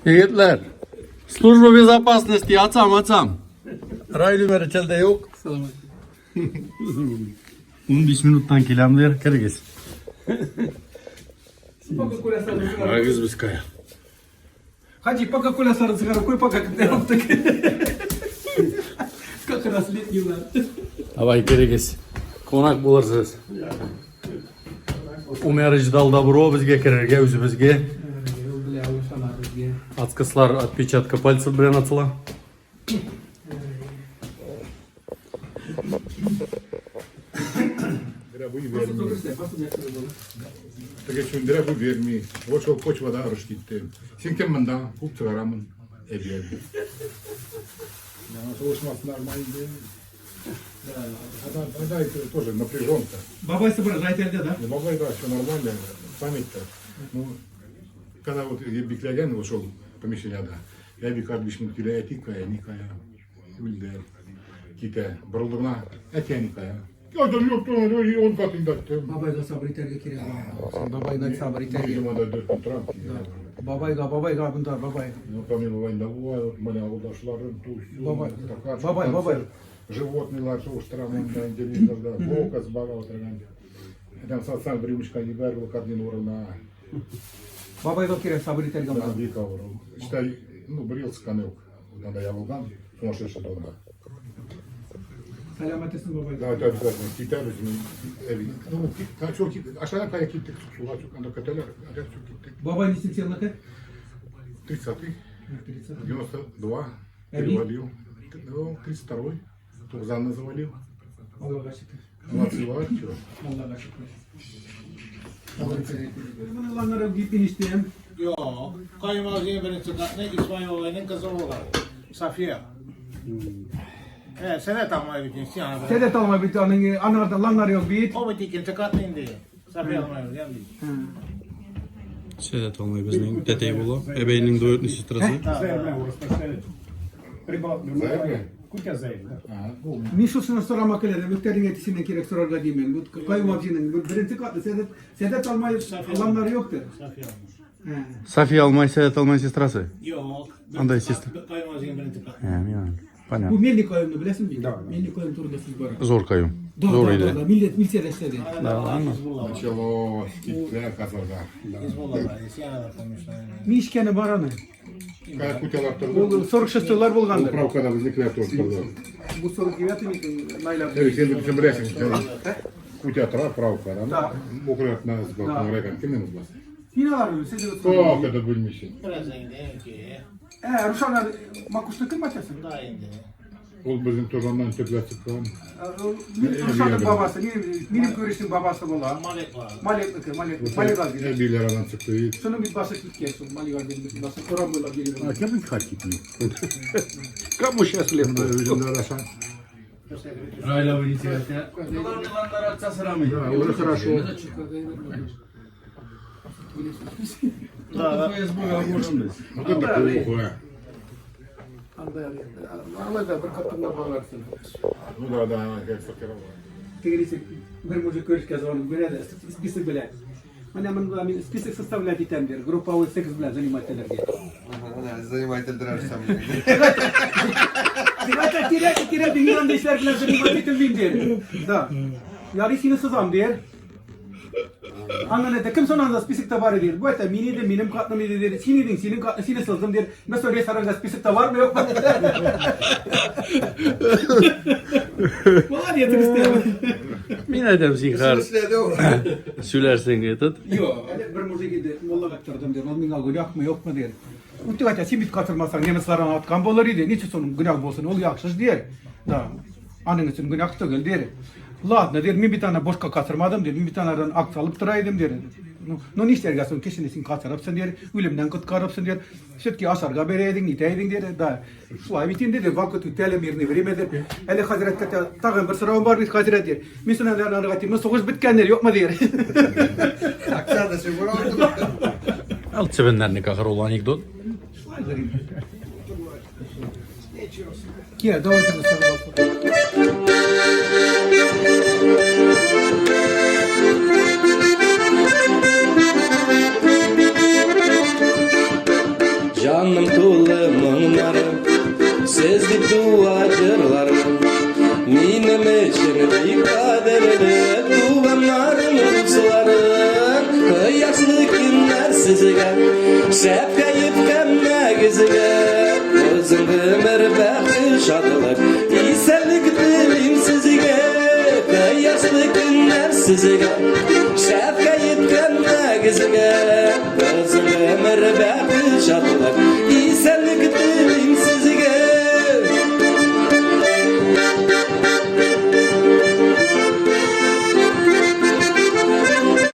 Yigitlar, служба безопасности açam. Raylı merkezde yok. 15 minuttan kelamlar kirgiz. Ağız biz kaya. Хаджи, пока Коля сара сыгара, кой пока кыптырыптык. Как раз летнюлар. Абай kirgiz. Konak bulursunuz. Umar ждал добро bizge kirerge özümüzge. Atskıslar отпечатка пальцев bilen atıla. Tegeçün dire bu vermi. O çok koç vada arış gitti. Sen kim manda? Huk çıgaramın. Ebiyer. Yani soğuşmasınlar maydı. Да, это тоже напряженка. Бабай соображает, да? Не могла, да, все нормально. Память-то. Ну, когда вот Бекляган вошел в помещение, да, я Бекардович Мутиля Этикая, Никая, Юльдер, Кита, Бралдуна, Этяникая. Ya da yok da on katında. Babayga sabriterge kire. Babayga sabriterge. Видимо, да, Трамп. Babayga bunlar babayga. Ну, помимо войны, вот, меня удошларын, Бабай. Животные лачу, штрамон, да, телевизор, да, волка с барал, там социал бримушка, ебер, кардин урна. Babayga kire sabriterge. Да, века урал. Считай, ну, брился канек. Надо я волган, сумасшедший долга. Selamet etsin babayga. Да, это обязательно. Китай, ну, çok aşağıdan kaya gittik, sular çok, anda kateler, adet çok gittik. Babayın isim senin ne? 30-й, 92, перевалил, ну, 32-й, Турзан завалил, Allah'a şükür. молодцы, что? Allah'a şükür. Bunu lanlara gittin isteyem. Yok. Kayınvalideye birinci katına İsmail olayının kızı oğlan. Safiye. Senet almayı bitin. Sedet alma bir tane anarda lanlar yok bit. O bitti ikinci katına indi. Safiye almayı bitin. Sedet olmayı bizning tetey bulu. Ebeyning doyutlu sistrası. Mişusunu soramak ile müşterinin etisine gerek sorarlar diyeyim. Bu kayınvalidinin birinci katı Sedet almayı lanlar yoktur. Safiye almış. Safiye almay, Sedet almay sistrası. Yok. Onday sistra. Kayınvalideye birinci katına. Yani, Bu понятно. milli koyunlu bilesin mi? Milli koyun turunda siz bara. Zor kayım. Zor Da idi. millet milseleşti. Начало Китая, казалда. Hizbullah var. İsyan'a koymuşlar. Mişkeni baranı. Kaya kutyalar Bu turdu. soruşturmalar bulgandır. Управка да возникла тоже turdu. Bu soru kıymetini nayla. Evet, sen de bilirsin. Kutya taraf pravka, da. Bu kadar nas bakın rekan kimin uzlas? Yine var mı? Siz de Çok da bilmişsin. Biraz indi ki. Ruşanlar makuslu kılmaçasın. Daha indi. Ol bizim tozandan tepler çıkan. Ruşan'ın babası, benim görüşüm babası bola. Malek var. Malek aldı. Bir aradan çıktı. Şunun bir bası gitkesin, Malek aldı. Bir bası koran bola geliyor. Kimin kalkıtı? Kamu счастливый. Özünde araşan. Rayla bu inisiyatı. Lanlar atsa sıramı. Уже хорошо. Da. Facebook'a koşumuz. Вот это плохо. Allah'da bir kaptanlar bağlarsın. Ну да, как сокировал. Тегерisi bir mucuk görüş kazanım. Böyle de spesifik bile. Hani spesifik составлять itemler. Групповой секс bile занимательler diye. Занимательный сам. Tira bir yılan deşler bile занимательный diye. Da. Yarı sini sızam diye. Anladın kim sonunda spesifik tabar diyor. Bu ete mini de benim katlı mini diyor. Senin katlı seni sızdım diyor. Mesela restoran spesifik tabar mı yok mu? Valla niyetin isteyemem. Min edem zihar. Sülersen getit. Yok. Bir müzik idi. Molla kaçırdım diyor. Onun günah yapma yok mu diyor. Utıgaça simit katırmasan nemeslerin atkan bolur idi. Niçin sonun günah bolsun ol yaksız diyor. Da. Anın için günah değil diyor. Ладно, diyor, ben bir tane boşka katırmadım diyor, ben bir tane'den akt alıp duraydım diyor. No ne ister gelsin, kesin katırıpsın diyor, ölümden kutkarıpsın diyor. Sütki asarga bereydin, niteydin diyor. Da, şulay bitin dedi, vakit ütelim yerini veremedi. Hele hazretle tağın bir sıra var, hazret diyor. Mesela ne anlatayım, soğuş bitkenler yok mu diyor. Aksada şu burada. Alt sevenlerini kakar olan ilk dot. Ki, doğru söylüyorsun. Canım tulımınlarım, sezgi duacırlarım. Minem için bir kaderli duvanların ulusların. Kıyaslı günler sizge, şefka yıpkanma gizge. Uzun ömür bakı şadılık, iyisellik dilim sizge. Kıyaslı günler sizge, şefka yıpkanma gizge.